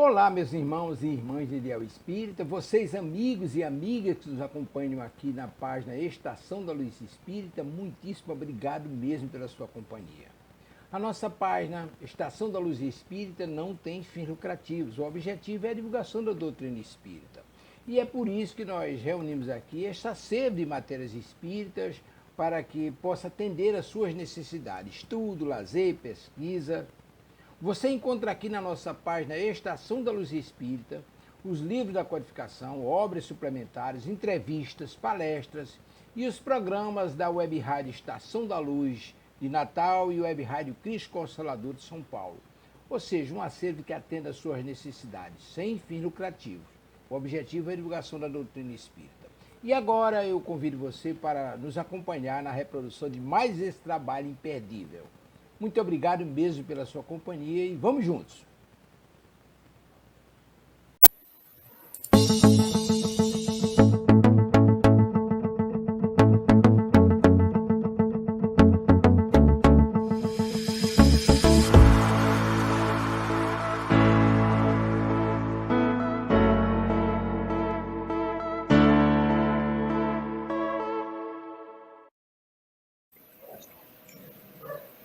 Olá, meus irmãos e irmãs de Ideal Espírita, vocês amigos e amigas que nos acompanham aqui na página Estação da Luz Espírita, muitíssimo obrigado mesmo pela sua companhia. A nossa página Estação da Luz Espírita não tem fins lucrativos, o objetivo é a divulgação da doutrina espírita. E é por isso que nós reunimos aqui esta sede de matérias espíritas para que possa atender às suas necessidades, estudo, lazer, pesquisa. Você encontra aqui na nossa página Estação da Luz Espírita os livros da codificação, obras suplementares, entrevistas, palestras e os programas da Web Rádio Estação da Luz de Natal e Web Rádio Cristo Consolador de São Paulo. Ou seja, um acervo que atenda às suas necessidades, sem fins lucrativos. O objetivo é a divulgação da doutrina espírita. E agora eu convido você para nos acompanhar na reprodução de mais esse trabalho imperdível. Muito obrigado mesmo pela sua companhia e vamos juntos!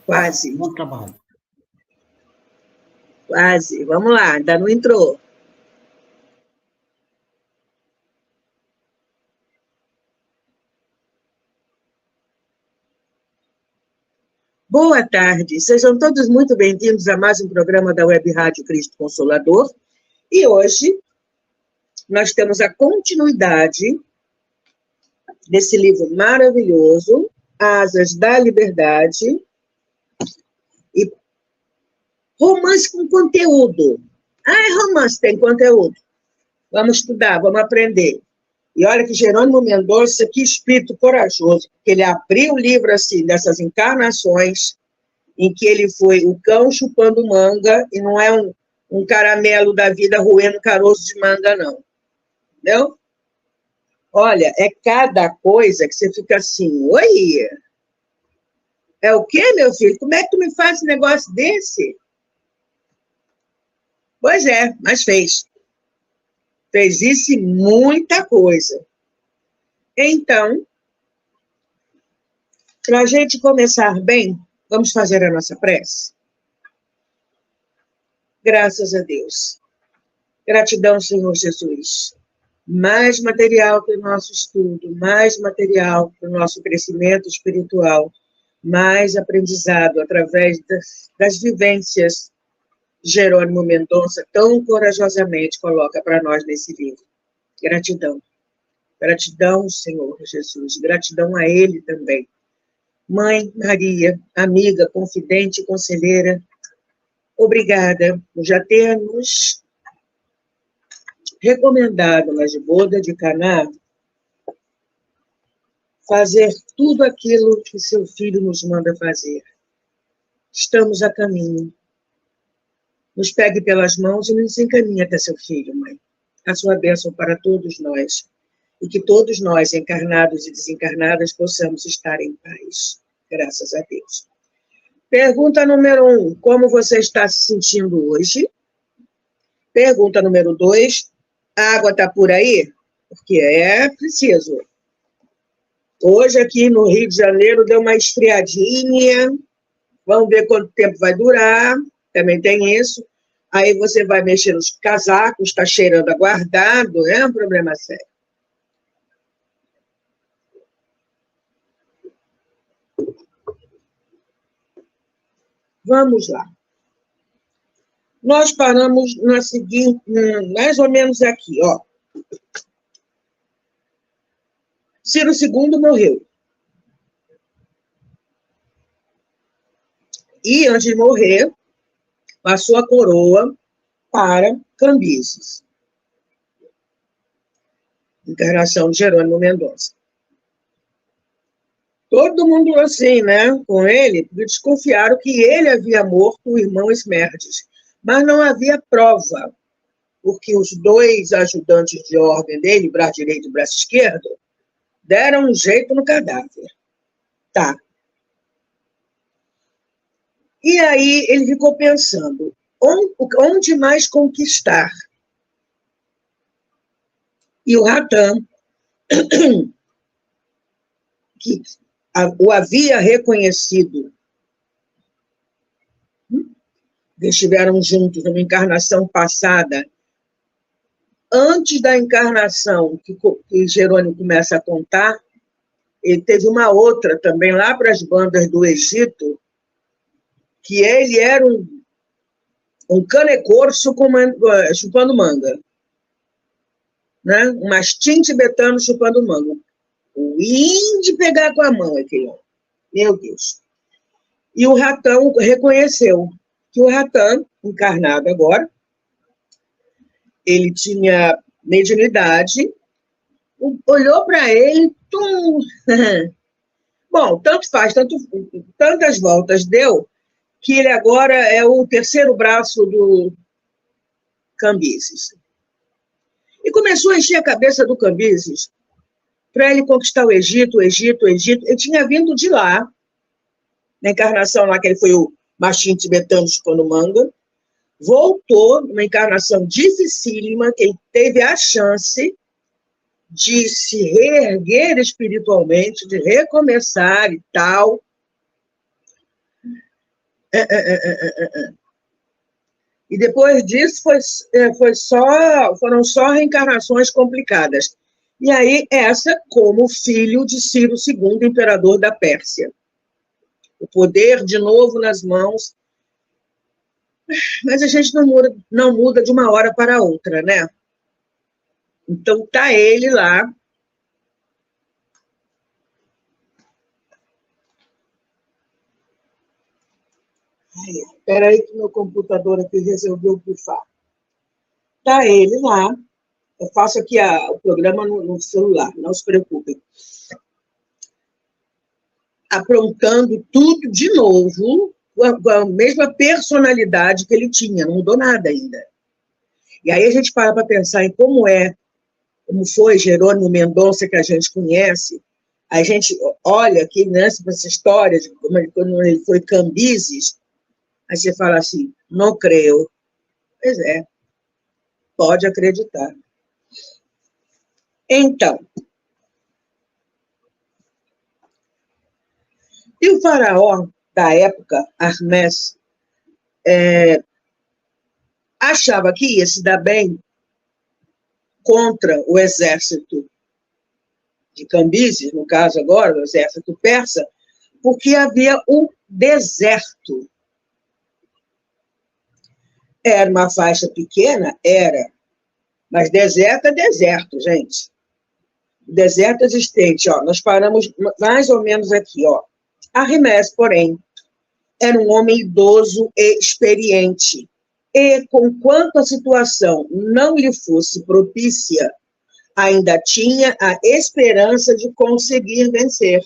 Quase. Bom trabalho. Quase. Vamos lá, ainda não entrou. Boa tarde, sejam todos muito bem-vindos a mais um programa da Web Rádio Cristo Consolador. E hoje nós temos a continuidade desse livro maravilhoso, Asas da Liberdade, e romance com conteúdo. Romance tem conteúdo. Vamos estudar, vamos aprender. E olha que Jerônimo Mendonça, que espírito corajoso, porque ele abriu o livro assim, dessas encarnações, em que ele foi o cão chupando manga, e não é um caramelo da vida roendo caroço de manga, não. Entendeu? Olha, é cada coisa que você fica assim, oi, é o quê, meu filho? Como é que tu me faz um negócio desse? Pois é, mas fez. Fez isso e muita coisa. Então, para a gente começar bem, vamos fazer a nossa prece? Graças a Deus. Gratidão, Senhor Jesus. Mais material para o nosso estudo, mais material para o nosso crescimento espiritual, mais aprendizado através das vivências que Jerônimo Mendonça tão corajosamente coloca para nós nesse livro. Gratidão. Gratidão, Senhor Jesus. Gratidão a Ele também. Mãe Maria, amiga, confidente e conselheira, obrigada por já ter nos recomendado nas bodas de Caná fazer tudo aquilo que seu filho nos manda fazer. Estamos a caminho. Nos pegue pelas mãos e nos encaminhe até seu filho, mãe. A sua bênção para todos nós. E que todos nós, encarnados e desencarnadas, possamos estar em paz. Graças a Deus. Pergunta número 1. Como você está se sentindo hoje? Pergunta número 2. A água está por aí? Porque é preciso. Hoje, aqui no Rio de Janeiro, deu uma esfriadinha. Vamos ver quanto tempo vai durar. Também tem isso. Aí você vai mexer nos casacos, está cheirando aguardado. É um problema sério. Vamos lá. Nós paramos na seguinte, mais ou menos aqui, ó. Ciro II morreu. E, antes de morrer, passou a coroa para Cambises. Encarnação de Jerônimo Mendonça. Todo mundo assim, né, com ele, desconfiaram que ele havia morto o irmão Esmerdes. Mas não havia prova, porque os dois ajudantes de ordem dele, braço direito e braço esquerdo, deram um jeito no cadáver. Tá. E aí ele ficou pensando, onde mais conquistar? E o Ratan, que o havia reconhecido, eles estiveram juntos numa encarnação passada, antes da encarnação que Jerônimo começa a contar, ele teve uma outra também lá para as bandas do Egito, que ele era um canecor chupando manga, né? Um mastim tibetano chupando manga. O índio pegar com a mão aquele homem. Meu Deus. E o Ratan reconheceu que o Ratan, encarnado agora, ele tinha mediunidade, olhou para ele, tum. Bom, tanto faz, tantas voltas deu, que ele agora é o terceiro braço do Cambises. E começou a encher a cabeça do Cambises para ele conquistar o Egito. Ele tinha vindo de lá, na encarnação lá, que ele foi o mastim tibetano chupando manga, voltou numa encarnação dificílima, que ele teve a chance de se reerguer espiritualmente, de recomeçar e tal. E depois disso foram só reencarnações complicadas. E aí, essa como filho de Ciro II, imperador da Pérsia. O poder, de novo, nas mãos. Mas a gente não muda de uma hora para outra, né? Então, está ele lá. Espera aí que meu computador aqui resolveu pifar. Está ele lá. Eu faço aqui o programa no celular, não se preocupem. Aprontando tudo de novo, com a mesma personalidade que ele tinha, não mudou nada ainda. E aí a gente para pensar em como foi Jerônimo Mendonça, que a gente conhece, a gente olha aqui, né, essa história de quando ele foi Cambises, aí você fala assim, não creio. Pois é, pode acreditar. Então, e o faraó da época, Hermes, achava que ia se dar bem contra o exército de Cambises, no caso agora, o exército persa, porque havia um deserto. Era uma faixa pequena? Era. Mas deserto é deserto, gente. Deserto existente, ó. Nós paramos mais ou menos aqui, ó. Hermes, porém, era um homem idoso e experiente. E, conquanto a situação não lhe fosse propícia, ainda tinha a esperança de conseguir vencer,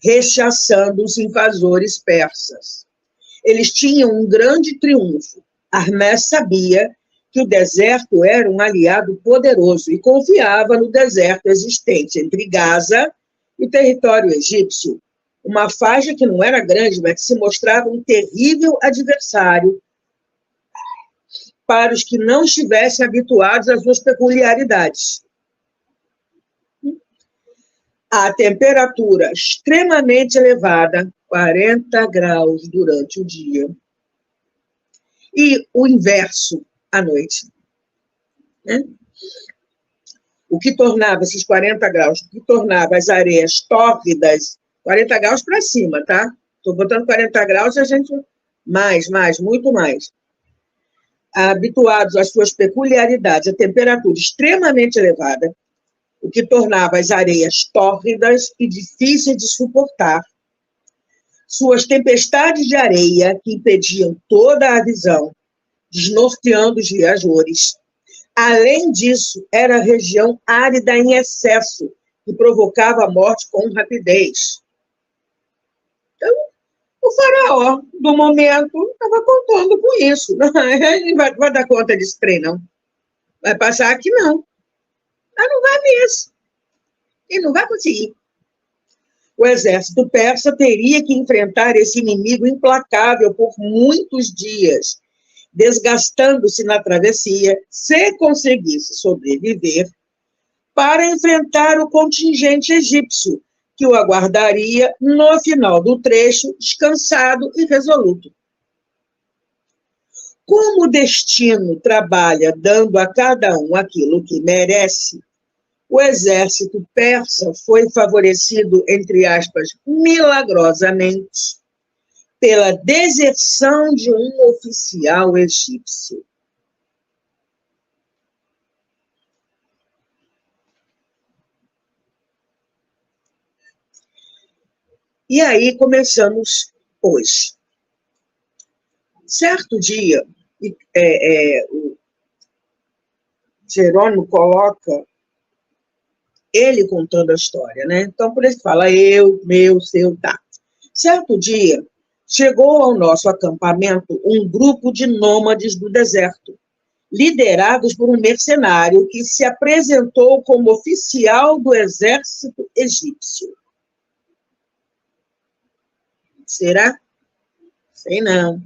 rechaçando os invasores persas. Eles tinham um grande triunfo. Hermes sabia que o deserto era um aliado poderoso e confiava no deserto existente entre Gaza e o território egípcio, uma faixa que não era grande, mas que se mostrava um terrível adversário para os que não estivessem habituados às suas peculiaridades. A temperatura extremamente elevada, 40 graus durante o dia, e o inverso à noite, né? O que tornava esses 40 graus, o que tornava as areias tórridas, 40 graus para cima, tá? Estou botando 40 graus e a gente... muito mais. Habituados às suas peculiaridades, a temperatura extremamente elevada, o que tornava as areias tórridas e difíceis de suportar. Suas tempestades de areia, que impediam toda a visão, desnorteando os viajores. Além disso, era região árida em excesso, que provocava a morte com rapidez. Então, o faraó, do momento, estava contando com isso. Ele vai dar conta desse trem, não. Vai passar aqui, não. Mas não vai mesmo. Ele não vai conseguir. O exército persa teria que enfrentar esse inimigo implacável por muitos dias, desgastando-se na travessia, se conseguisse sobreviver, para enfrentar o contingente egípcio, que o aguardaria no final do trecho, descansado e resoluto. Como o destino trabalha dando a cada um aquilo que merece, o exército persa foi favorecido, entre aspas, milagrosamente, pela deserção de um oficial egípcio. E aí começamos hoje. Certo dia, o Jerônimo coloca ele contando a história, né? Então, por isso fala eu, meu, seu, tá. Certo dia, chegou ao nosso acampamento um grupo de nômades do deserto, liderados por um mercenário que se apresentou como oficial do exército egípcio. Será? Sei não.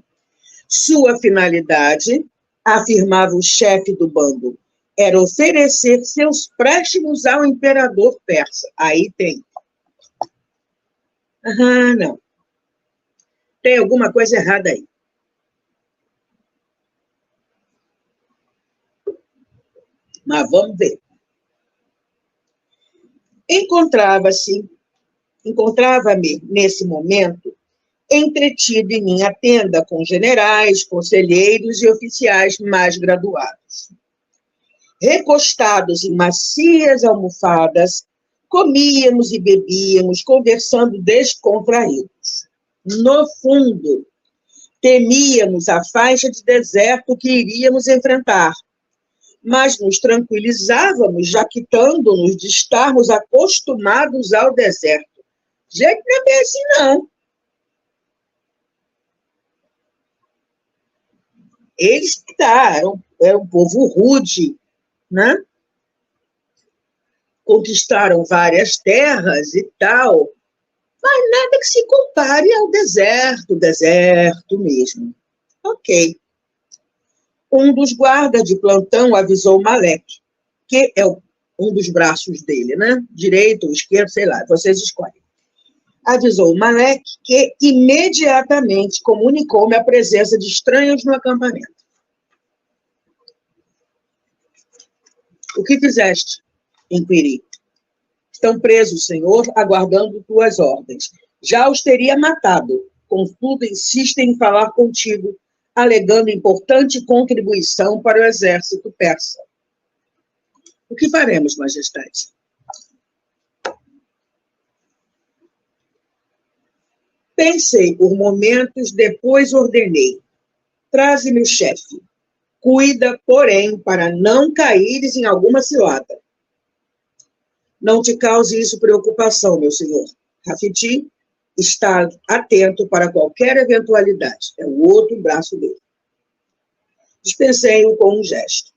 Sua finalidade, afirmava o chefe do bando, era oferecer seus préstimos ao imperador persa. Aí tem. Não. Tem alguma coisa errada aí. Mas vamos ver. Encontrava-me, nesse momento, entretido em minha tenda com generais, conselheiros e oficiais mais graduados. Recostados em macias almofadas, comíamos e bebíamos, conversando descontraídos. No fundo, temíamos a faixa de deserto que iríamos enfrentar, mas nos tranquilizávamos, jactando-nos de estarmos acostumados ao deserto. Gente, não é bem assim, não. Eles eram um povo rude, né? Conquistaram várias terras e tal, mas nada que se compare ao deserto mesmo. Ok. Um dos guardas de plantão avisou Malek, que é um dos braços dele, né? Direito ou esquerdo, sei lá, vocês escolhem. Avisou Malek, que imediatamente comunicou-me a presença de estranhos no acampamento. O que fizeste? Inquiri. Estão presos, senhor, aguardando tuas ordens. Já os teria matado. Contudo, insistem em falar contigo, alegando importante contribuição para o exército persa. O que faremos, majestade? Pensei por momentos, depois ordenei. Traze-me o chefe. Cuida, porém, para não caíres em alguma cilada. Não te cause isso preocupação, meu senhor. Rafiti está atento para qualquer eventualidade. É o outro braço dele. Dispensei-o com um gesto.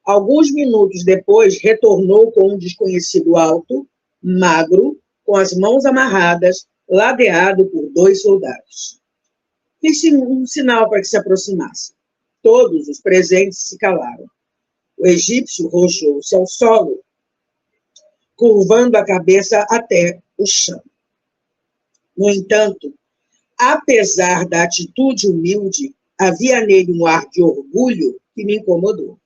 Alguns minutos depois, retornou com um desconhecido alto, magro, com as mãos amarradas, ladeado por 2 soldados. Fiz um sinal para que se aproximasse. Todos os presentes se calaram. O egípcio rojou-se ao solo, curvando a cabeça até o chão. No entanto, apesar da atitude humilde, havia nele um ar de orgulho que me incomodou.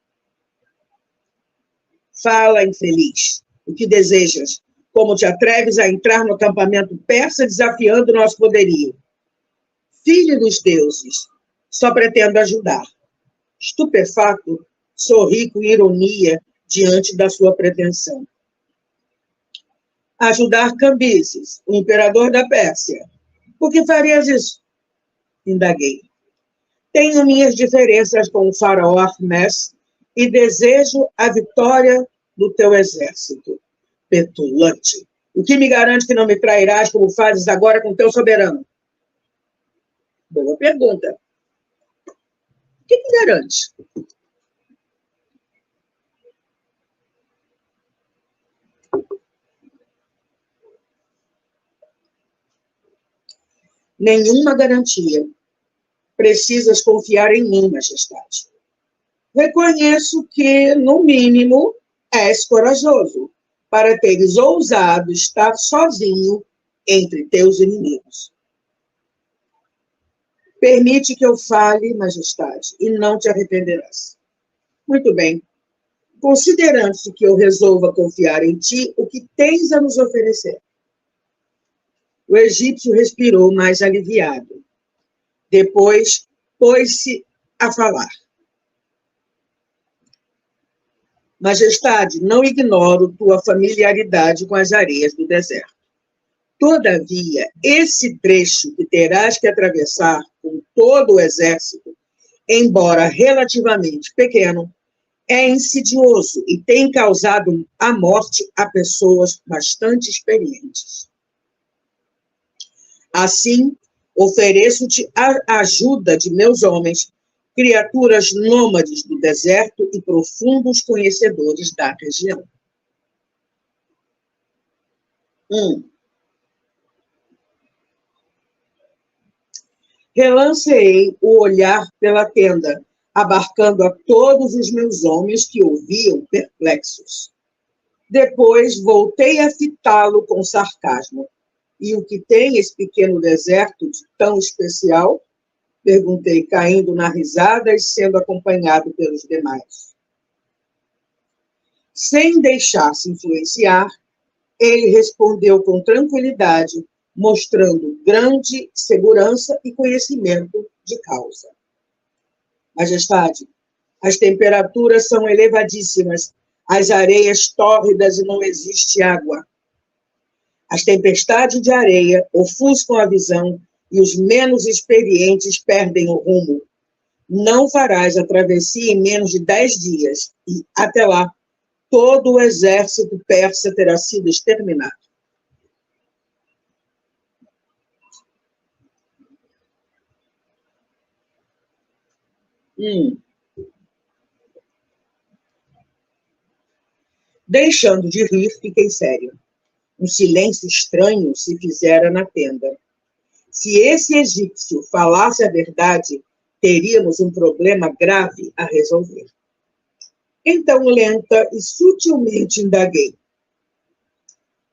Fala, infeliz. O que desejas? Como te atreves a entrar no acampamento persa desafiando nosso poderio? Filho dos deuses, só pretendo ajudar. Estupefato, sorri com ironia diante da sua pretensão. Ajudar Cambises, o imperador da Pérsia. Por que farias isso? Indaguei. Tenho minhas diferenças com o faraó Ahmes e desejo a vitória do teu exército. Petulante. O que me garante que não me trairás como fazes agora com teu soberano? Boa pergunta. O que me garante? nenhuma garantia. Precisas confiar em mim, majestade. Reconheço que, no mínimo, és corajoso para teres ousado estar sozinho entre teus inimigos. Permite que eu fale, majestade, e não te arrependerás. Muito bem. Considerando que eu resolva confiar em ti, o que tens a nos oferecer? O egípcio respirou mais aliviado. Depois, pôs-se a falar. Majestade, não ignoro tua familiaridade com as areias do deserto. Todavia, esse trecho que terás que atravessar com todo o exército, embora relativamente pequeno, é insidioso e tem causado a morte a pessoas bastante experientes. Assim, ofereço-te a ajuda de meus homens, criaturas nômades do deserto e profundos conhecedores da região. Relanceei o olhar pela tenda, abarcando a todos os meus homens que ouviam perplexos. Depois voltei a fitá-lo com sarcasmo. E o que tem esse pequeno deserto de tão especial? Perguntei, caindo na risada e sendo acompanhado pelos demais. Sem deixar-se influenciar, ele respondeu com tranquilidade, mostrando grande segurança e conhecimento de causa. Majestade, as temperaturas são elevadíssimas, as areias tórridas e não existe água. As tempestades de areia ofuscam a visão e os menos experientes perdem o rumo. Não farás a travessia em menos de 10 dias e, até lá, todo o exército persa terá sido exterminado. Deixando de rir, fiquei sério. Um silêncio estranho se fizera na tenda. Se esse egípcio falasse a verdade, teríamos um problema grave a resolver. Então, lenta e sutilmente indaguei.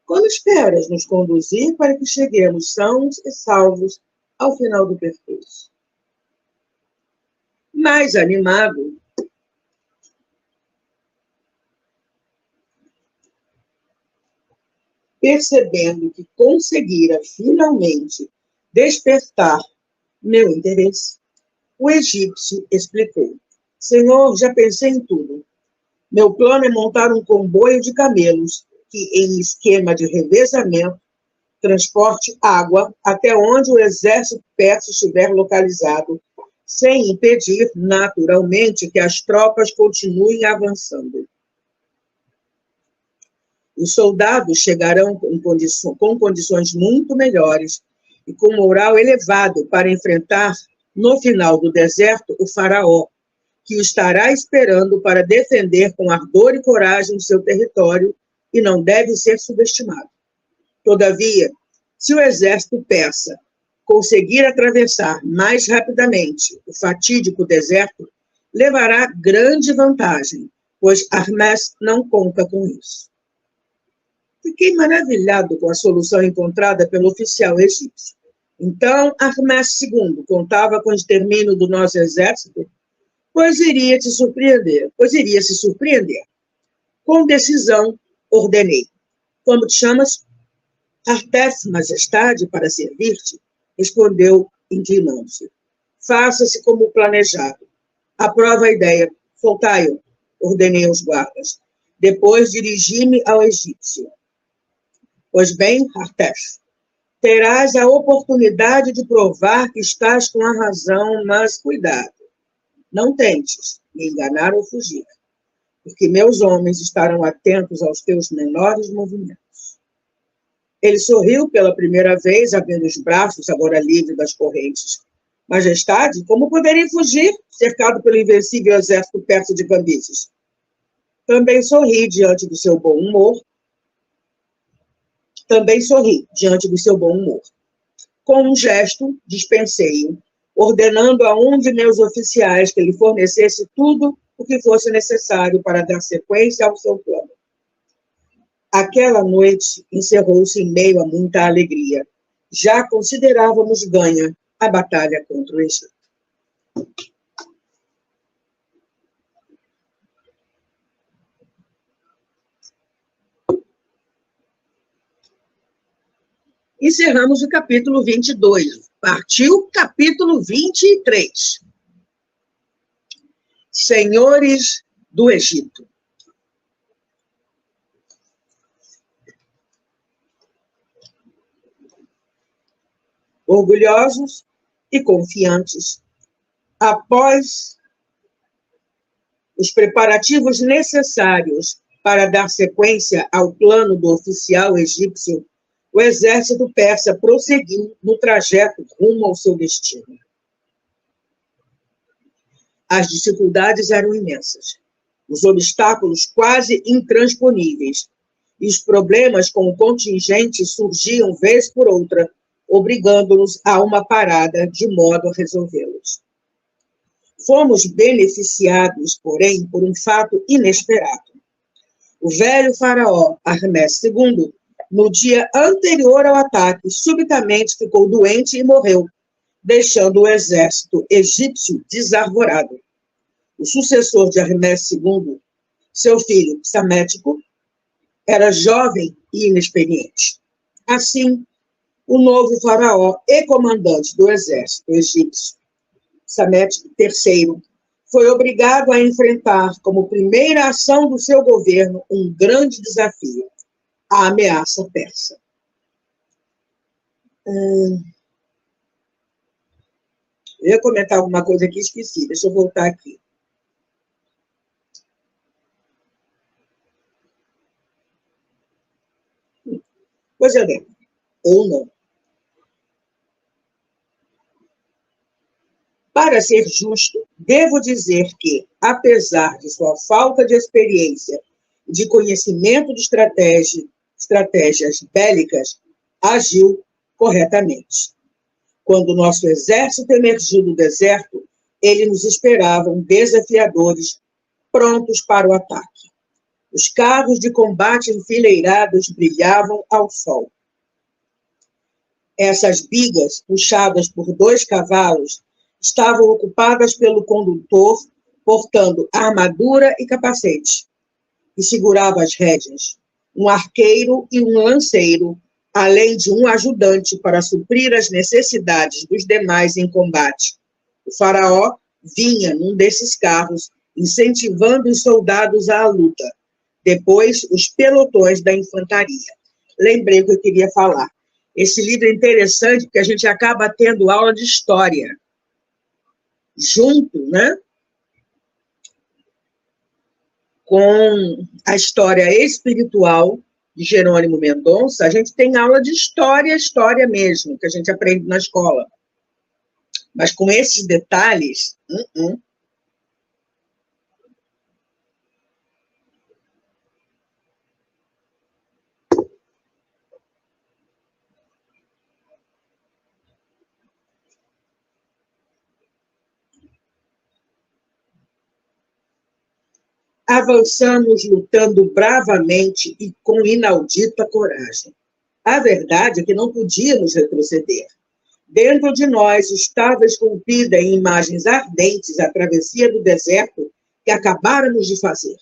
Como esperas nos conduzir para que cheguemos sãos e salvos ao final do percurso? Mais animado, percebendo que conseguira finalmente despertar meu interesse, o egípcio explicou. Senhor, já pensei em tudo. Meu plano é montar um comboio de camelos que, em esquema de revezamento, transporte água até onde o exército persa estiver localizado, sem impedir, naturalmente, que as tropas continuem avançando. Os soldados chegarão com condições muito melhores e com moral elevado para enfrentar, no final do deserto, o faraó, que o estará esperando para defender com ardor e coragem o seu território e não deve ser subestimado. Todavia, se o exército persa conseguir atravessar mais rapidamente o fatídico deserto, levará grande vantagem, pois Hermes não conta com isso. Fiquei maravilhado com a solução encontrada pelo oficial egípcio. Então, Hermes II contava com o extermínio do nosso exército, pois iria se surpreender. Com decisão, ordenei. Como te chamas? Artef, majestade, para servir-te, respondeu, inclinando-se. Faça-se como planejado. Aprova a ideia. Soltai-o, ordenei aos guardas. Depois dirigi-me ao egípcio. Pois bem, Artef, terás a oportunidade de provar que estás com a razão, mas cuidado. Não tentes me enganar ou fugir, porque meus homens estarão atentos aos teus menores movimentos. Ele sorriu pela primeira vez, abrindo os braços, agora livre das correntes. Majestade, como poderei fugir, cercado pelo invencível exército persa de Cambises? Também sorri diante do seu bom humor. Com um gesto, dispensei-o, ordenando a um de meus oficiais que lhe fornecesse tudo o que fosse necessário para dar sequência ao seu plano. Aquela noite encerrou-se em meio a muita alegria. Já considerávamos ganha a batalha contra o Egito. Encerramos o capítulo 22. Partiu o capítulo 23. Senhores do Egito. Orgulhosos e confiantes, após os preparativos necessários para dar sequência ao plano do oficial egípcio, o exército persa prosseguiu no trajeto rumo ao seu destino. As dificuldades eram imensas, os obstáculos quase intransponíveis, e os problemas com o contingente surgiam vez por outra, obrigando-nos a uma parada de modo a resolvê-los. Fomos beneficiados, porém, por um fato inesperado. O velho faraó Hermes II, no dia anterior ao ataque, subitamente ficou doente e morreu, deixando o exército egípcio desarvorado. O sucessor de Hermes II, seu filho Psamético, era jovem e inexperiente. Assim, o novo faraó e comandante do exército egípcio, Psamético III, foi obrigado a enfrentar como primeira ação do seu governo um grande desafio, a ameaça persa. Eu ia comentar alguma coisa aqui, esqueci, deixa eu voltar aqui. Pois é, bem, ou não. Para ser justo, devo dizer que, apesar de sua falta de experiência e de conhecimento de estratégias bélicas, agiu corretamente. Quando nosso exército emergiu do deserto, eles nos esperavam desafiadores, prontos para o ataque. Os carros de combate enfileirados brilhavam ao sol. Essas bigas, puxadas por 2 cavalos, estavam ocupadas pelo condutor, portando armadura e capacete, e segurava as rédeas, um arqueiro e um lanceiro, além de um ajudante para suprir as necessidades dos demais em combate. O faraó vinha num desses carros, incentivando os soldados à luta. Depois, os pelotões da infantaria. Lembrei o que eu queria falar. Esse livro é interessante porque a gente acaba tendo aula de história junto, né, com a história espiritual de Jerônimo Mendonça. A gente tem aula de história mesmo, que a gente aprende na escola. Mas com esses detalhes, Avançamos lutando bravamente e com inaudita coragem. A verdade é que não podíamos retroceder. Dentro de nós estava esculpida em imagens ardentes a travessia do deserto que acabáramos de fazer.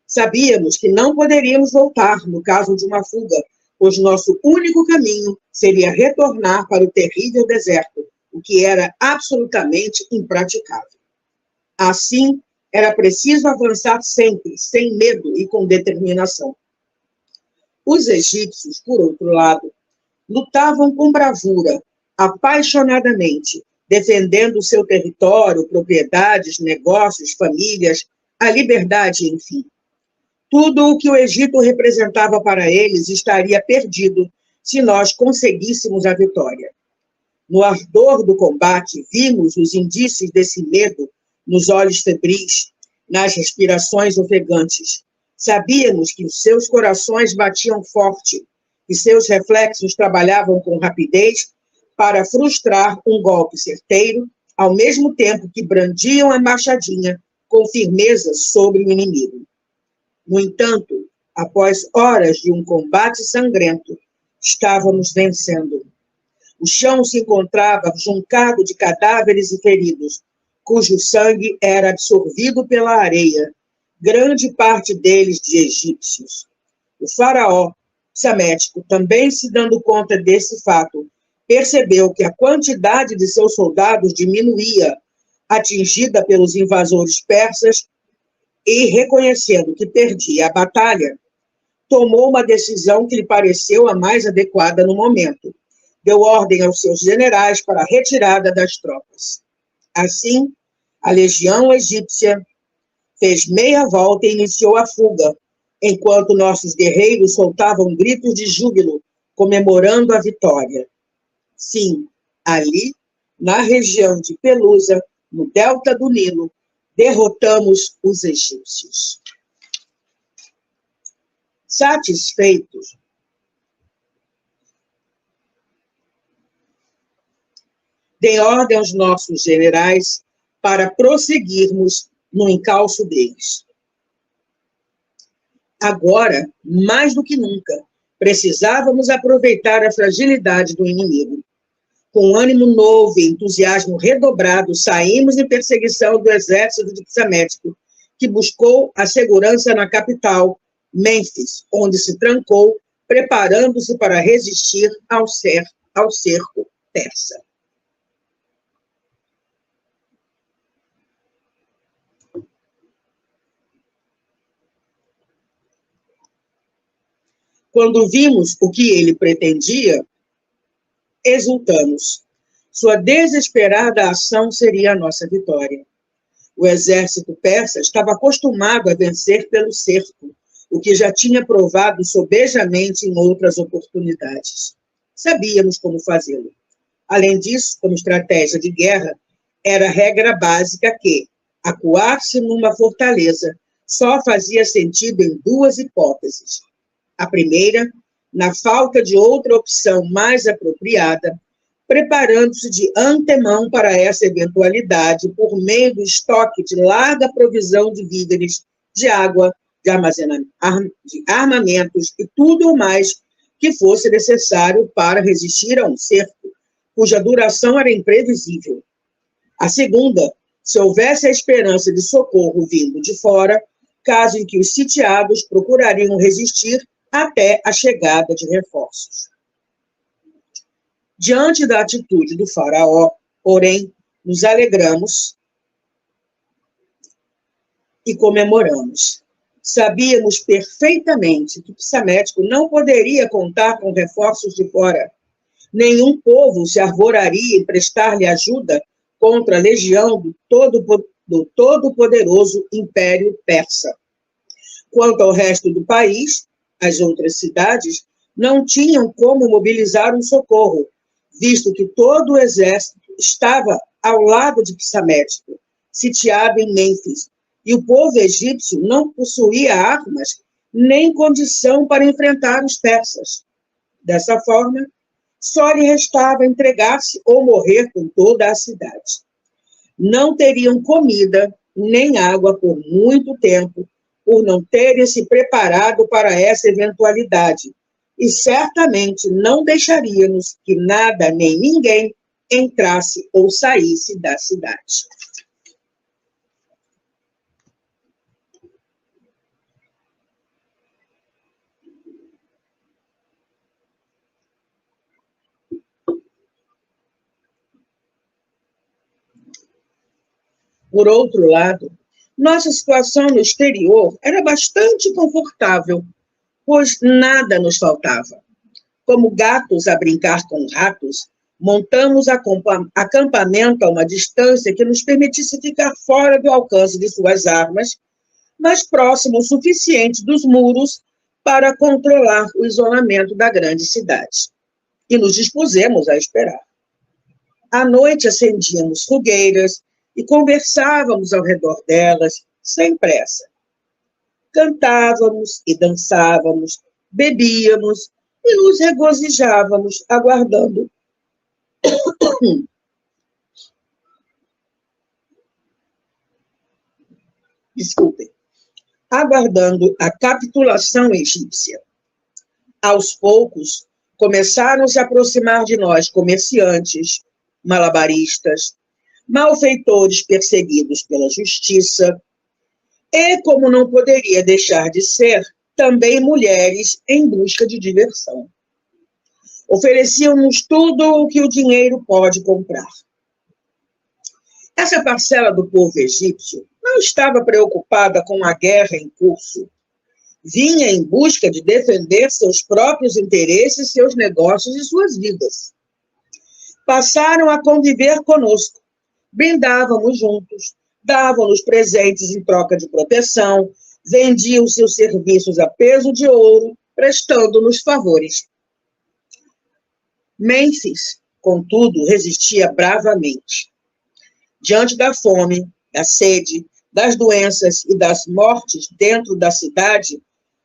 Sabíamos que não poderíamos voltar no caso de uma fuga, pois nosso único caminho seria retornar para o terrível deserto, o que era absolutamente impraticável. Assim, era preciso avançar sempre, sem medo e com determinação. Os egípcios, por outro lado, lutavam com bravura, apaixonadamente, defendendo seu território, propriedades, negócios, famílias, a liberdade, enfim. Tudo o que o Egito representava para eles estaria perdido se nós conseguíssemos a vitória. No ardor do combate, vimos os indícios desse medo nos olhos febris, nas respirações ofegantes. Sabíamos que os seus corações batiam forte, que seus reflexos trabalhavam com rapidez para frustrar um golpe certeiro, ao mesmo tempo que brandiam a machadinha com firmeza sobre o inimigo. No entanto, após horas de um combate sangrento, estávamos vencendo. O chão se encontrava juncado de cadáveres e feridos, cujo sangue era absorvido pela areia, grande parte deles de egípcios. O faraó psamético, também se dando conta desse fato, percebeu que a quantidade de seus soldados diminuía, atingida pelos invasores persas, e, reconhecendo que perdia a batalha, tomou uma decisão que lhe pareceu a mais adequada no momento. Deu ordem aos seus generais para a retirada das tropas. Assim, a legião egípcia fez meia volta e iniciou a fuga, enquanto nossos guerreiros soltavam gritos de júbilo, comemorando a vitória. Sim, ali, na região de Pelusa, no delta do Nilo, derrotamos os egípcios. Satisfeitos, dei ordem aos nossos generais para prosseguirmos no encalço deles. Agora, mais do que nunca, precisávamos aproveitar a fragilidade do inimigo. Com ânimo novo e entusiasmo redobrado, saímos em perseguição do exército de Psamético, que buscou a segurança na capital, Mênfis, onde se trancou, preparando-se para resistir ao cerco persa. Quando vimos o que ele pretendia, exultamos. Sua desesperada ação seria a nossa vitória. O exército persa estava acostumado a vencer pelo cerco, o que já tinha provado sobejamente em outras oportunidades. Sabíamos como fazê-lo. Além disso, como estratégia de guerra, era regra básica que acuar-se numa fortaleza só fazia sentido em duas hipóteses. A primeira, na falta de outra opção mais apropriada, preparando-se de antemão para essa eventualidade por meio do estoque de larga provisão de víveres, de água, de armazenamento, de armamentos e tudo o mais que fosse necessário para resistir a um cerco, cuja duração era imprevisível. A segunda, se houvesse a esperança de socorro vindo de fora, caso em que os sitiados procurariam resistir até a chegada de reforços. Diante da atitude do faraó, porém, nos alegramos e comemoramos. Sabíamos perfeitamente que Psamético não poderia contar com reforços de fora. Nenhum povo se arvoraria em prestar-lhe ajuda contra a legião do todo-poderoso Império Persa. Quanto ao resto do país, as outras cidades não tinham como mobilizar um socorro, visto que todo o exército estava ao lado de Psamético, sitiado em Mênfis, e o povo egípcio não possuía armas nem condição para enfrentar os persas. Dessa forma, só lhe restava entregar-se ou morrer com toda a cidade. Não teriam comida nem água por muito tempo, por não terem se preparado para essa eventualidade, e certamente não deixaríamos que nada nem ninguém entrasse ou saísse da cidade. Por outro lado, nossa situação no exterior era bastante confortável, pois nada nos faltava. Como gatos a brincar com ratos, montamos acampamento a uma distância que nos permitisse ficar fora do alcance de suas armas, mas próximo o suficiente dos muros para controlar o isolamento da grande cidade. E nos dispusemos a esperar. À noite acendíamos fogueiras e conversávamos ao redor delas, sem pressa. Cantávamos e dançávamos, bebíamos e nos regozijávamos, aguardando Desculpem. Aguardando a capitulação egípcia. Aos poucos, começaram a se aproximar de nós comerciantes, malabaristas, malfeitores perseguidos pela justiça e, como não poderia deixar de ser, também mulheres em busca de diversão. Ofereciam-nos tudo o que o dinheiro pode comprar. Essa parcela do povo egípcio não estava preocupada com a guerra em curso. Vinha em busca de defender seus próprios interesses, seus negócios e suas vidas. Passaram a conviver conosco. Brindávamos juntos, davam-nos presentes em troca de proteção, vendiam seus serviços a peso de ouro, prestando-nos favores. Mênfis, contudo, resistia bravamente. Diante da fome, da sede, das doenças e das mortes dentro da cidade,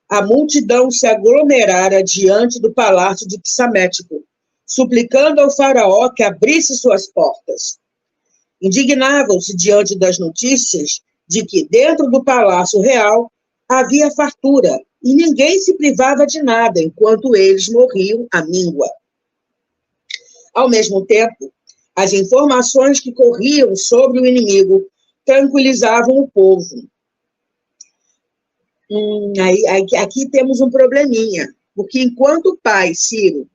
a multidão se aglomerara diante do palácio de Psamético, suplicando ao faraó que abrisse suas portas. Indignavam-se diante das notícias de que dentro do palácio real havia fartura e ninguém se privava de nada enquanto eles morriam à míngua. Ao mesmo tempo, as informações que corriam sobre o inimigo tranquilizavam o povo. Aqui temos um probleminha, porque enquanto o pai, Ciro,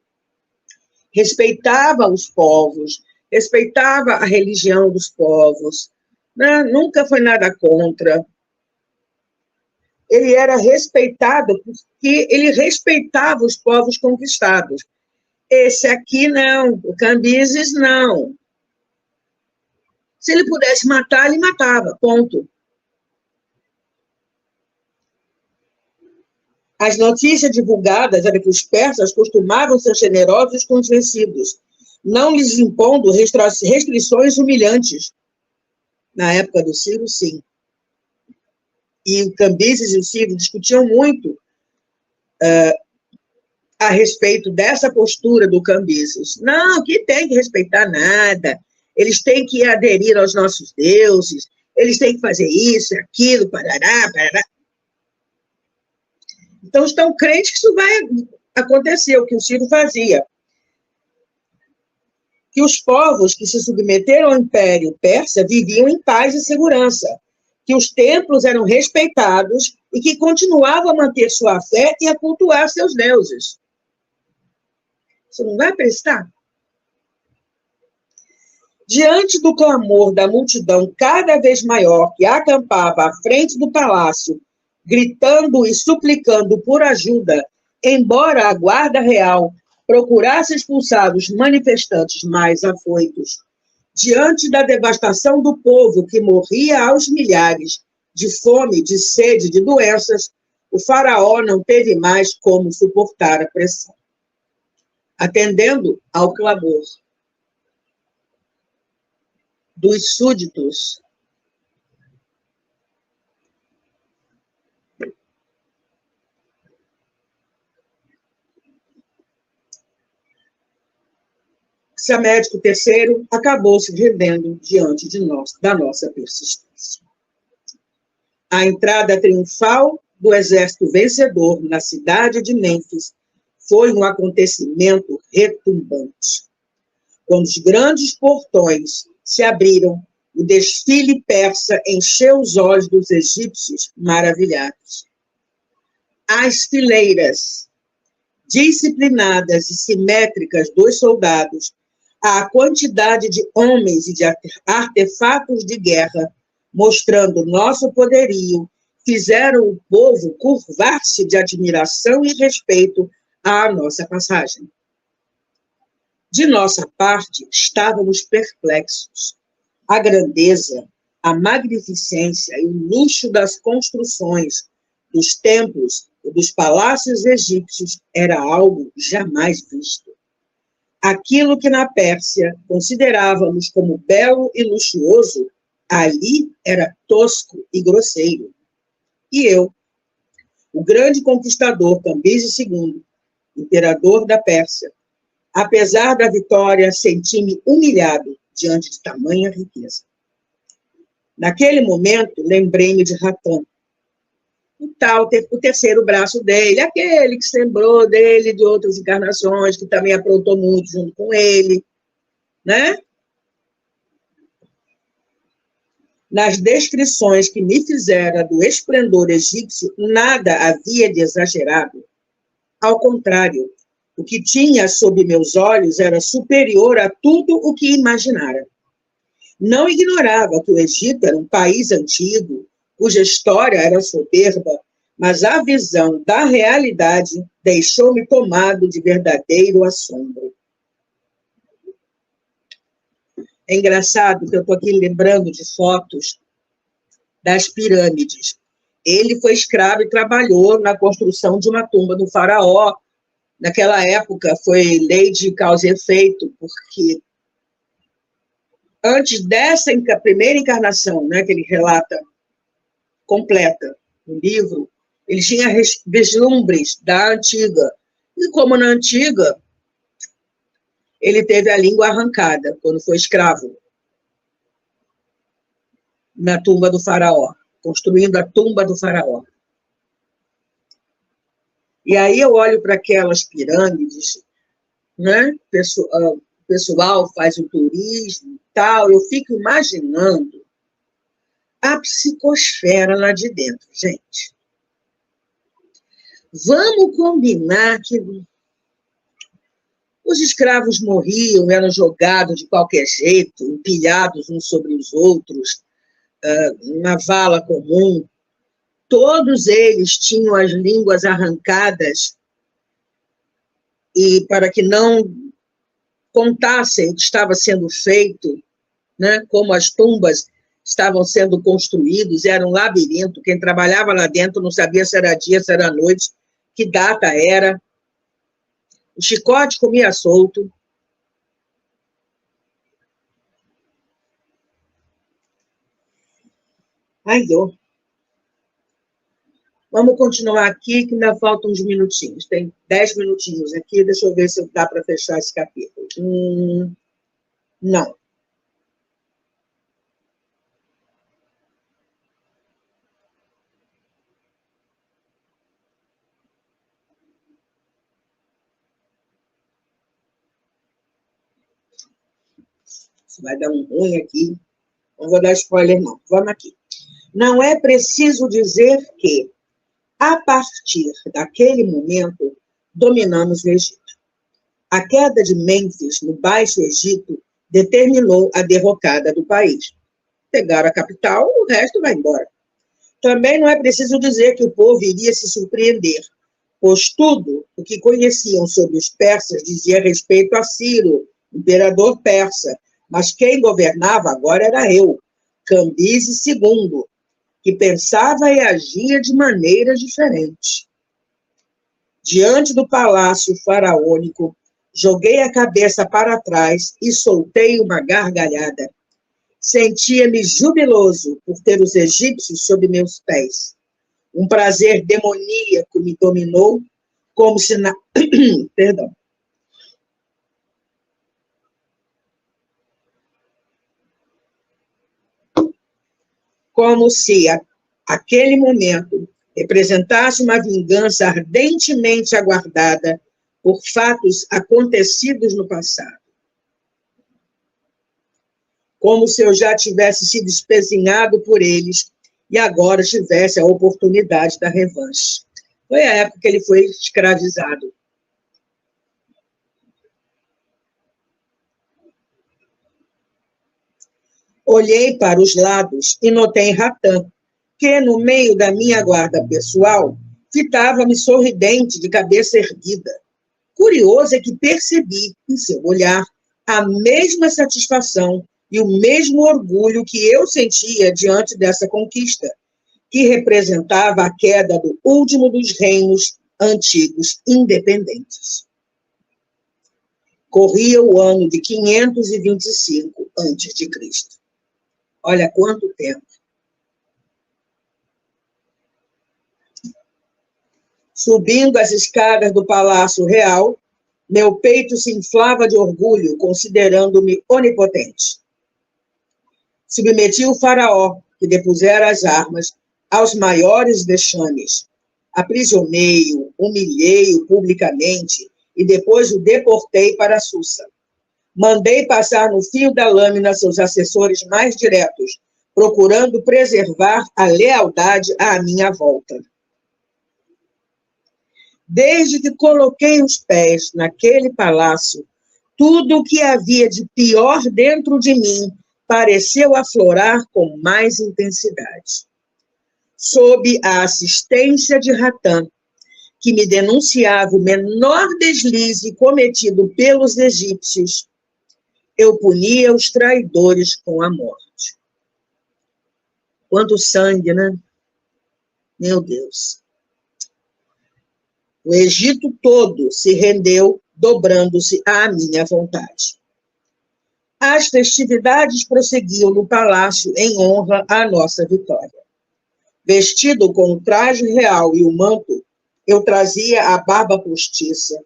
respeitava os povos, respeitava a religião dos povos, né? Nunca foi nada contra. Ele era respeitado porque ele respeitava os povos conquistados. Esse aqui não, o Cambises não. Se ele pudesse matar, ele matava, ponto. As notícias divulgadas eram que os persas costumavam ser generosos com os vencidos, não lhes impondo restrições humilhantes. Na época do Ciro, sim. E o Cambises e o Ciro discutiam muito a respeito dessa postura do Cambises. Não, que tem que respeitar nada, eles têm que aderir aos nossos deuses, eles têm que fazer isso, aquilo, parará, parará. Então, estão crentes que isso vai acontecer, o que o Ciro fazia. Que os povos que se submeteram ao Império Persa viviam em paz e segurança, que os templos eram respeitados e que continuavam a manter sua fé e a cultuar seus deuses. Você não vai prestar? Diante do clamor da multidão cada vez maior que acampava à frente do palácio, gritando e suplicando por ajuda, embora a guarda real procurasse expulsar os manifestantes mais afoitos, diante da devastação do povo que morria aos milhares, de fome, de sede, de doenças, o faraó não teve mais como suportar a pressão. Atendendo ao clamor dos súditos, Psamético III acabou se rendendo diante da nossa persistência. A entrada triunfal do exército vencedor na cidade de Mênfis foi um acontecimento retumbante. Quando os grandes portões se abriram, o desfile persa encheu os olhos dos egípcios maravilhados. As fileiras disciplinadas e simétricas dos soldados, a quantidade de homens e de artefatos de guerra, mostrando nosso poderio, fizeram o povo curvar-se de admiração e respeito à nossa passagem. De nossa parte, estávamos perplexos. A grandeza, a magnificência e o luxo das construções, dos templos e dos palácios egípcios era algo jamais visto. Aquilo que na Pérsia considerávamos como belo e luxuoso, ali era tosco e grosseiro. E eu, o grande conquistador Cambises II, imperador da Pérsia, Apesar da vitória, senti-me humilhado diante de tamanha riqueza. Naquele momento, lembrei-me de Ratã, o terceiro braço dele, aquele que se lembrou dele de outras encarnações, que também aprontou muito junto com ele, né? Nas descrições que me fizera do esplendor egípcio, nada havia de exagerado. Ao contrário, o que tinha sob meus olhos era superior a tudo o que imaginara. Não ignorava que o Egito era um país antigo, cuja história era soberba, mas a visão da realidade deixou-me tomado de verdadeiro assombro. É engraçado que eu estou aqui lembrando de fotos das pirâmides. Ele foi escravo e trabalhou na construção de uma tumba do faraó. Naquela época foi lei de causa e efeito, porque antes dessa primeira encarnação, né, que ele relata completa no livro, ele tinha vislumbres da antiga. E como na antiga, ele teve a língua arrancada quando foi escravo na tumba do faraó, construindo a tumba do faraó. E aí eu olho para aquelas pirâmides, né? O pessoal faz o turismo e tal, eu fico imaginando a psicosfera lá de dentro, gente. Vamos combinar que os escravos morriam, eram jogados de qualquer jeito, empilhados uns sobre os outros, na vala comum. Todos eles tinham as línguas arrancadas e para que não contassem o que estava sendo feito, né? Como as tumbas estavam sendo construídas, era um labirinto. Quem trabalhava lá dentro não sabia se era dia, se era noite, que data era. O chicote comia solto. Ai, dor. Vamos continuar aqui, que ainda faltam uns minutinhos. Tem 10 minutinhos aqui, deixa eu ver se dá para fechar esse capítulo. Não. Isso vai dar um ruim aqui. Não vou dar spoiler, não. Vamos aqui. Não é preciso dizer que, a partir daquele momento, dominamos o Egito. A queda de Mênfis, no Baixo Egito, determinou a derrocada do país. Pegaram a capital, o resto vai embora. Também não é preciso dizer que o povo iria se surpreender, pois tudo o que conheciam sobre os persas dizia respeito a Ciro, imperador persa, mas quem governava agora era eu, Cambises II, que pensava e agia de maneira diferente. Diante do palácio faraônico, joguei a cabeça para trás e soltei uma gargalhada. Sentia-me jubiloso por ter os egípcios sob meus pés. Um prazer demoníaco me dominou, como se Perdão. Como se aquele momento representasse uma vingança ardentemente aguardada por fatos acontecidos no passado. Como se eu já tivesse sido espezinhado por eles e agora tivesse a oportunidade da revanche. Foi a época que ele foi escravizado. Olhei para os lados e notei Ratã, que, no meio da minha guarda pessoal, fitava-me sorridente, de cabeça erguida. Curioso é que percebi, em seu olhar, a mesma satisfação e o mesmo orgulho que eu sentia diante dessa conquista, que representava a queda do último dos reinos antigos independentes. Corria o ano de 525 a.C. Olha quanto tempo. Subindo as escadas do Palácio Real, Meu peito se inflava de orgulho, considerando-me onipotente. Submeti o faraó, que depusera as armas, aos maiores vexames. Aprisionei-o, humilhei-o publicamente e depois o deportei para Susa. Mandei passar no fio da lâmina seus assessores mais diretos, procurando preservar a lealdade à minha volta. Desde que coloquei os pés naquele palácio, tudo o que havia de pior dentro de mim pareceu aflorar com mais intensidade. Sob a assistência de Ratã, que me denunciava o menor deslize cometido pelos egípcios, eu punia os traidores com a morte. Quanto sangue, né? Meu Deus. O Egito todo se rendeu, dobrando-se à minha vontade. As festividades prosseguiam no palácio em honra à nossa vitória. Vestido com o traje real e o manto, eu trazia a barba postiça.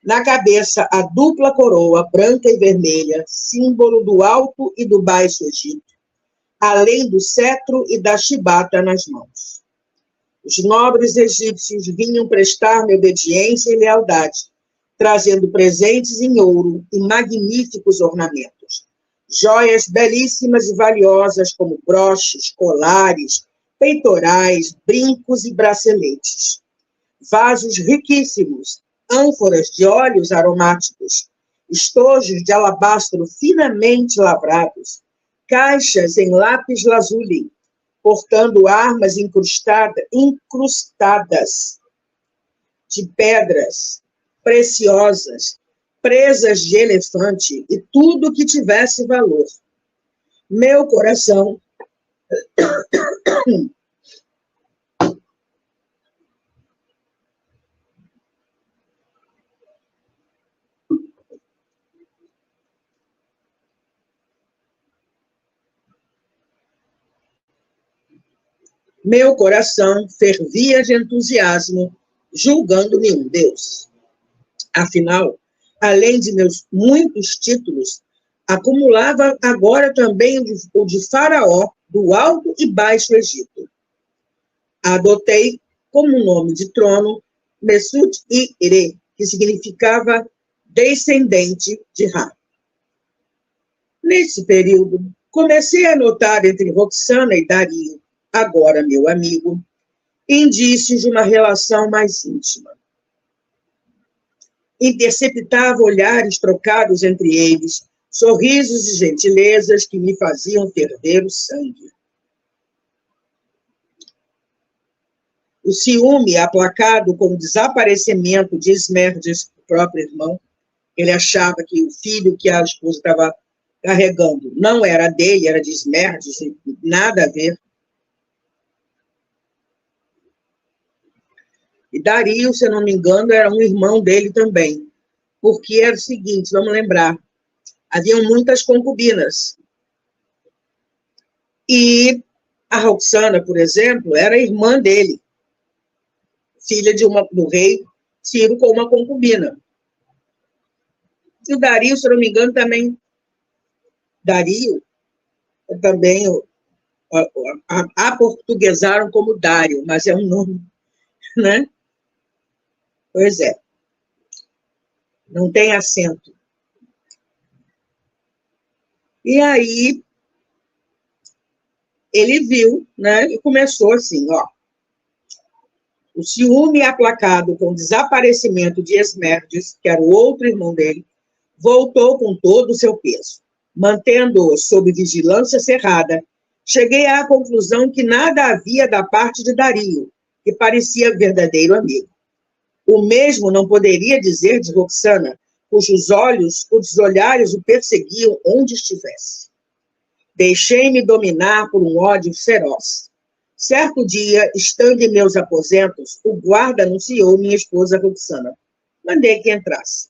Na cabeça, a dupla coroa branca e vermelha, símbolo do Alto e do Baixo Egito, além do cetro e da chibata nas mãos. Os nobres egípcios vinham prestar-me obediência e lealdade, trazendo presentes em ouro e magníficos ornamentos. Joias belíssimas e valiosas como broches, colares, peitorais, brincos e braceletes. Vasos riquíssimos, ânforas de óleos aromáticos, estojos de alabastro finamente lavrados, caixas em lápis lazuli, portando armas incrustadas de pedras preciosas, presas de elefante e tudo que tivesse valor. Meu coração Meu coração fervia de entusiasmo, julgando-me um Deus. Afinal, além de meus muitos títulos, acumulava agora também o de Faraó, do Alto e Baixo Egito. Adotei como nome de trono Mesut-i-Ire, que significava descendente de Ra. Nesse período, comecei a notar entre Roxana e Dario, agora meu amigo, indícios de uma relação mais íntima. Interceptava olhares trocados entre eles, sorrisos e gentilezas que me faziam ferver o sangue. O ciúme, aplacado com o desaparecimento de Esmerdes, o próprio irmão, ele achava que o filho que a esposa estava carregando não era dele, era de Esmerdes, nada a ver. E Dario, se eu não me engano, era um irmão dele também. Porque era o seguinte, vamos lembrar, haviam muitas concubinas. E a Roxana, por exemplo, era irmã dele, filha do rei Ciro com uma concubina. E o Dario, se eu não me engano, também, Dario, também aportuguesaram como Dário, mas é um nome, né? Pois é. Não tem acento. E aí, ele viu, né? E começou assim, ó. O ciúme aplacado com o desaparecimento de Esmerdes, que era o outro irmão dele, voltou com todo o seu peso. Mantendo-o sob vigilância cerrada, cheguei à conclusão que nada havia da parte de Dario, que parecia verdadeiro amigo. O mesmo não poderia dizer de Roxana, cujos olhares o perseguiam onde estivesse. Deixei-me dominar por um ódio feroz. Certo dia, estando em meus aposentos, o guarda anunciou minha esposa Roxana. Mandei que entrasse.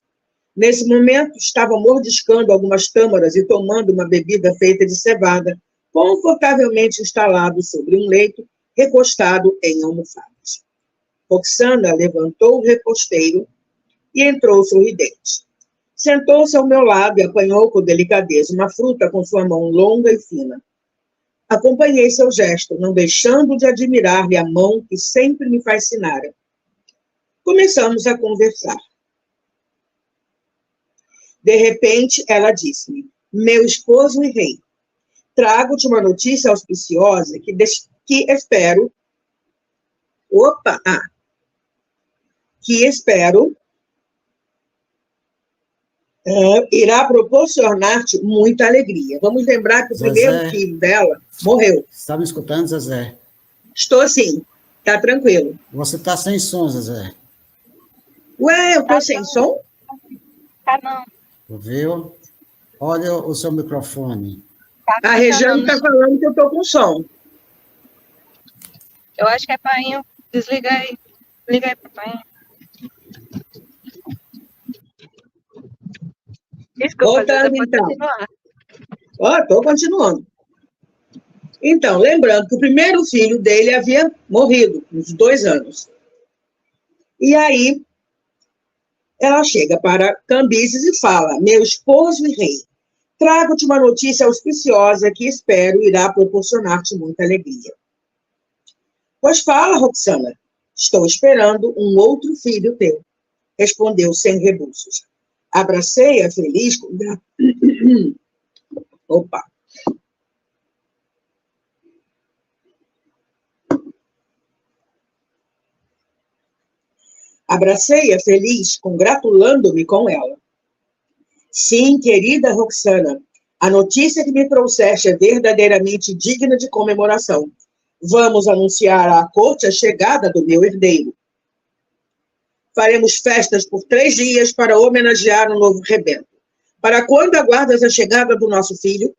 Nesse momento, estava mordiscando algumas tâmaras e tomando uma bebida feita de cevada, confortavelmente instalado sobre um leito, recostado em almofadas. Roxana levantou o reposteiro, e entrou sorridente. Sentou-se ao meu lado e apanhou com delicadeza uma fruta com sua mão longa e fina. Acompanhei seu gesto, não deixando de admirar-lhe a mão que sempre me fascinara. Começamos a conversar. De repente, ela disse-me: meu esposo e rei, trago-te uma notícia auspiciosa que espero. Que espero irá proporcionar-te muita alegria. Vamos lembrar que o primeiro filho dela morreu. Está me escutando, Zezé? Estou sim, está tranquilo. Você está sem som, Zezé. Ué, eu estou sem som? Tá não. Viu? Olha o seu microfone. A Regiane está falando que eu estou com som. Eu acho que é painho. Desliga aí. Liga aí pro painho. Desculpa, voltando então. Estou continuando. Então, lembrando que o primeiro filho dele havia morrido, uns 2 anos. E aí, ela chega para Cambises e fala: meu esposo e rei, trago-te uma notícia auspiciosa que espero irá proporcionar-te muita alegria. Pois fala, Roxana, estou esperando um outro filho teu, respondeu sem rebuços. Abracei-a feliz com... Opa! Abracei-a feliz, congratulando-me com ela. Sim, querida Roxana, a notícia que me trouxeste é verdadeiramente digna de comemoração. Vamos anunciar à corte a chegada do meu herdeiro. Faremos festas por 3 dias para homenagear o novo rebento. Para quando aguardas a chegada do nosso filho?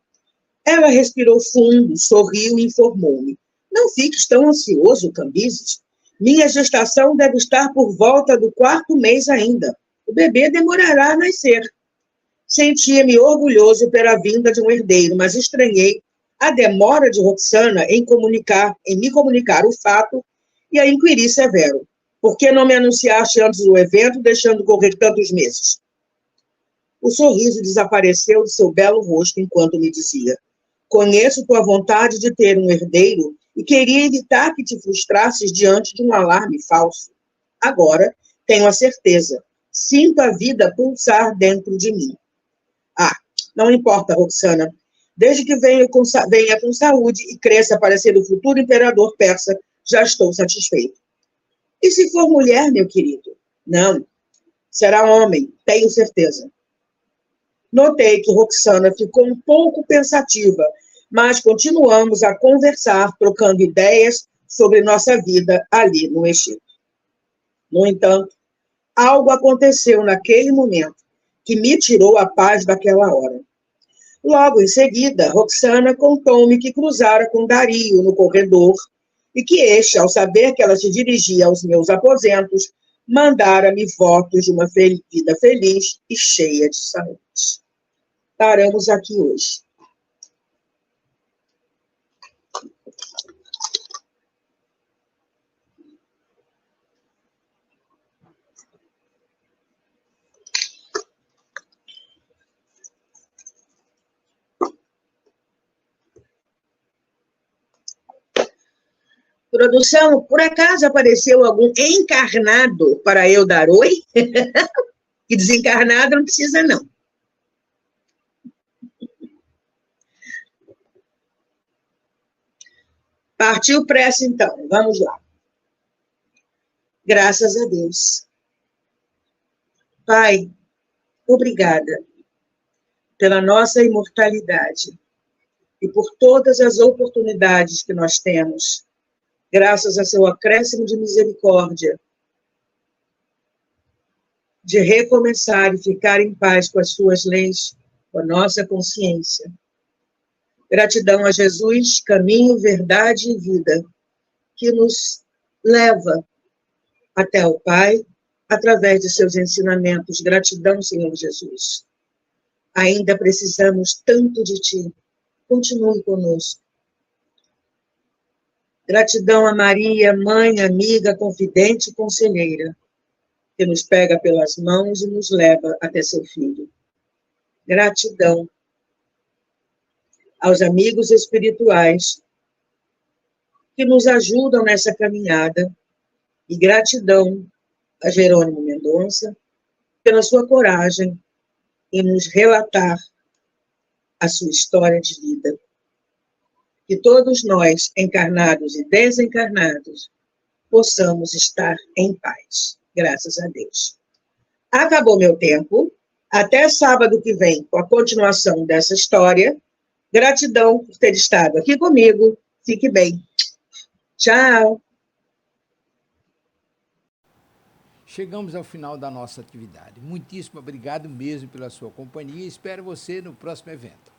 Ela respirou fundo, sorriu e informou-me. Não fiques tão ansioso, Cambises. Minha gestação deve estar por volta do 4º mês ainda. O bebê demorará a nascer. Sentia-me orgulhoso pela vinda de um herdeiro, mas estranhei a demora de Roxana em me comunicar o fato e a inquiri severo. Por que não me anunciaste antes do evento, deixando correr tantos meses? O sorriso desapareceu de seu belo rosto enquanto me dizia: conheço tua vontade de ter um herdeiro e queria evitar que te frustrasses diante de um alarme falso. Agora, tenho a certeza. Sinto a vida pulsar dentro de mim. Não importa, Roxana. Desde que venha com saúde e cresça para ser o futuro imperador persa, já estou satisfeito. E se for mulher, meu querido? Não. Será homem, tenho certeza. Notei que Roxana ficou um pouco pensativa, mas continuamos a conversar, trocando ideias sobre nossa vida ali no Egito. No entanto, algo aconteceu naquele momento que me tirou a paz daquela hora. Logo em seguida, Roxana contou-me que cruzara com Dario no corredor e que este, ao saber que ela se dirigia aos meus aposentos, mandara-me votos de uma vida feliz e cheia de saúde. Paramos aqui hoje. Produção, por acaso apareceu algum encarnado para eu dar oi? E desencarnado não precisa, não. Partiu pressa, então. Vamos lá. Graças a Deus. Pai, obrigada pela nossa imortalidade e por todas as oportunidades que nós temos, graças a seu acréscimo de misericórdia, de recomeçar e ficar em paz com as suas leis, com a nossa consciência. Gratidão a Jesus, caminho, verdade e vida, que nos leva até o Pai, através de seus ensinamentos. Gratidão, Senhor Jesus. Ainda precisamos tanto de Ti. Continue conosco. Gratidão a Maria, mãe, amiga, confidente e conselheira. que nos pega pelas mãos e nos leva até seu Filho. Gratidão aos amigos espirituais que nos ajudam nessa caminhada e gratidão a Jerônimo Mendonça pela sua coragem em nos relatar a sua história de vida. Que todos nós, encarnados e desencarnados, possamos estar em paz. Graças a Deus. Acabou meu tempo. Até sábado que vem, com a continuação dessa história. Gratidão por ter estado aqui comigo. Fique bem. Tchau. Chegamos ao final da nossa atividade. Muitíssimo obrigado mesmo pela sua companhia e espero você no próximo evento.